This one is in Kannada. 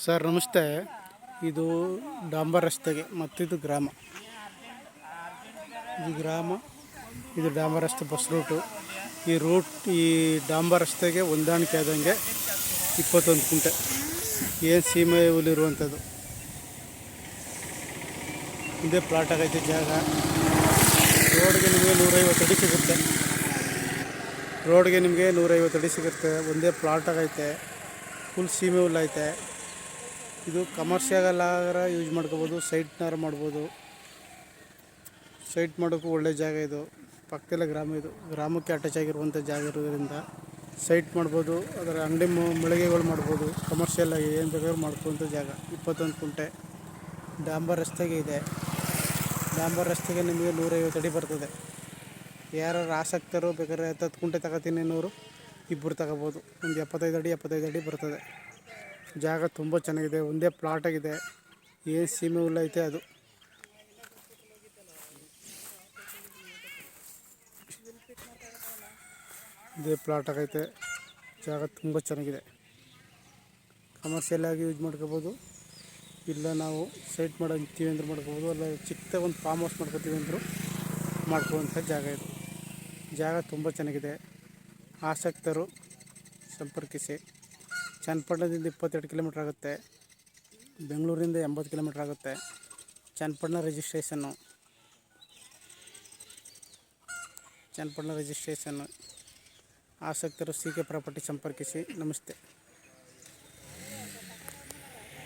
ಸರ್ ನಮಸ್ತೆ. ಇದು ಡಾಂಬರ್ ರಸ್ತೆಗೆ ಮತ್ತಿದು ಗ್ರಾಮ. ಇದು ಡಾಂಬರ್ ರಸ್ತೆ ಬಸ್ ರೂಟು. ಈ ಡಾಂಬರ್ ರಸ್ತೆಗೆ ಹೊಂದಾಣಿಕೆ ಆದಂಗೆ 21 ಕುಂಟೆ ಏನು ಸೀಮೆ ಹುಲ್ಲಿರುವಂಥದ್ದು. ಇದೇ ಪ್ಲಾಟ್ ಆಗೈತೆ ಜಾಗ. ರೋಡ್ಗೆ ನಿಮಗೆ 150 ಅಡಿ ಸಿಗುತ್ತೆ. ಒಂದೇ ಪ್ಲಾಟ್ ಆಗೈತೆ. ಫುಲ್ ಸೀಮೆ ಹುಲ್ಲು ಐತೆ. ಇದು ಕಮರ್ಷಿಯಲ್ ಆಗಾರ ಯೂಸ್ ಮಾಡ್ಕೋಬೋದು, ಸೈಟ್ನಾರು ಮಾಡ್ಬೋದು. ಸೈಟ್ ಮಾಡೋಕ್ಕೂ ಒಳ್ಳೆ ಜಾಗ ಇದು. ಪಕ್ಕದಲ್ಲೇ ಗ್ರಾಮ. ಇದು ಗ್ರಾಮಕ್ಕೆ ಅಟ್ಯಾಚ್ ಆಗಿರುವಂಥ ಜಾಗ ಇರೋದ್ರಿಂದ ಸೈಟ್ ಮಾಡ್ಬೋದು. ಅದರ ಅಂಗಡಿ ಮಳಿಗೆಗಳು ಮಾಡ್ಬೋದು. ಕಮರ್ಷಿಯಲ್ ಆಗಿ ಏನು ಬೇಕಾದ್ರೂ ಮಾಡ್ಕೊಳ್ಳೋಂಥ ಜಾಗ. 21 ಕುಂಟೆ ಡಾಂಬರ್ ರಸ್ತೆಗೆ ಇದೆ. ಡಾಂಬರ್ ರಸ್ತೆಗೆ ನಿಮಗೆ 150 ಅಡಿ ಬರ್ತದೆ. ಯಾರು ಆಸಕ್ತರು ಬೇಕಾದ್ರೆ 10 ಕುಂಟೆ ತಗೋತೀನಿ ಅನ್ನೋರು ಇಬ್ಬರು ತಗೋಬೋದು. ಒಂದು 75 ಅಡಿ ಬರ್ತದೆ. ಜಾಗ ತುಂಬ ಚೆನ್ನಾಗಿದೆ. ಒಂದೇ ಪ್ಲಾಟ್ ಆಗಿದೆ. ಏನು ಸೀಮೆ ಹುಲ್ಲು ಐತೆ ಅದು. ಇದೇ ಪ್ಲಾಟ್ ಆಗೈತೆ. ಜಾಗ ತುಂಬ ಚೆನ್ನಾಗಿದೆ. ಕಮರ್ಷಿಯಲ್ ಆಗಿ ಯೂಸ್ ಮಾಡ್ಕೋಬೋದು. ಇಲ್ಲ ನಾವು ಸೈಟ್ ಅಂತೀವಿ ಅಂದ್ರೆ ಮಾಡ್ಕೋಬೋದು. ಅಲ್ಲ ಚಿಕ್ಕದಾಗಿ ಒಂದು ಫಾರ್ಮ್ ಹೌಸ್ ಮಾಡ್ಕೋತೀವಿ ಅಂದರೂ ಮಾಡ್ಕೊಳ್ಳುವಂಥ ಜಾಗ ಇದು. ಜಾಗ ತುಂಬ ಚೆನ್ನಾಗಿದೆ. ಆಸಕ್ತರು ಸಂಪರ್ಕಿಸಿ. ಚನ್ನಪಟ್ಟಣದಿಂದ 22 ಕಿಲೋಮೀಟ್ರ್ ಆಗುತ್ತೆ. ಬೆಂಗಳೂರಿಂದ 80 ಕಿಲೋಮೀಟ್ರ್ ಆಗುತ್ತೆ. ಚನ್ನಪಟ್ಟಣ ರಿಜಿಸ್ಟ್ರೇಷನ್ನು. ಆಸಕ್ತರು CK ಪ್ರಾಪರ್ಟಿ ಸಂಪರ್ಕಿಸಿ. ನಮಸ್ತೆ.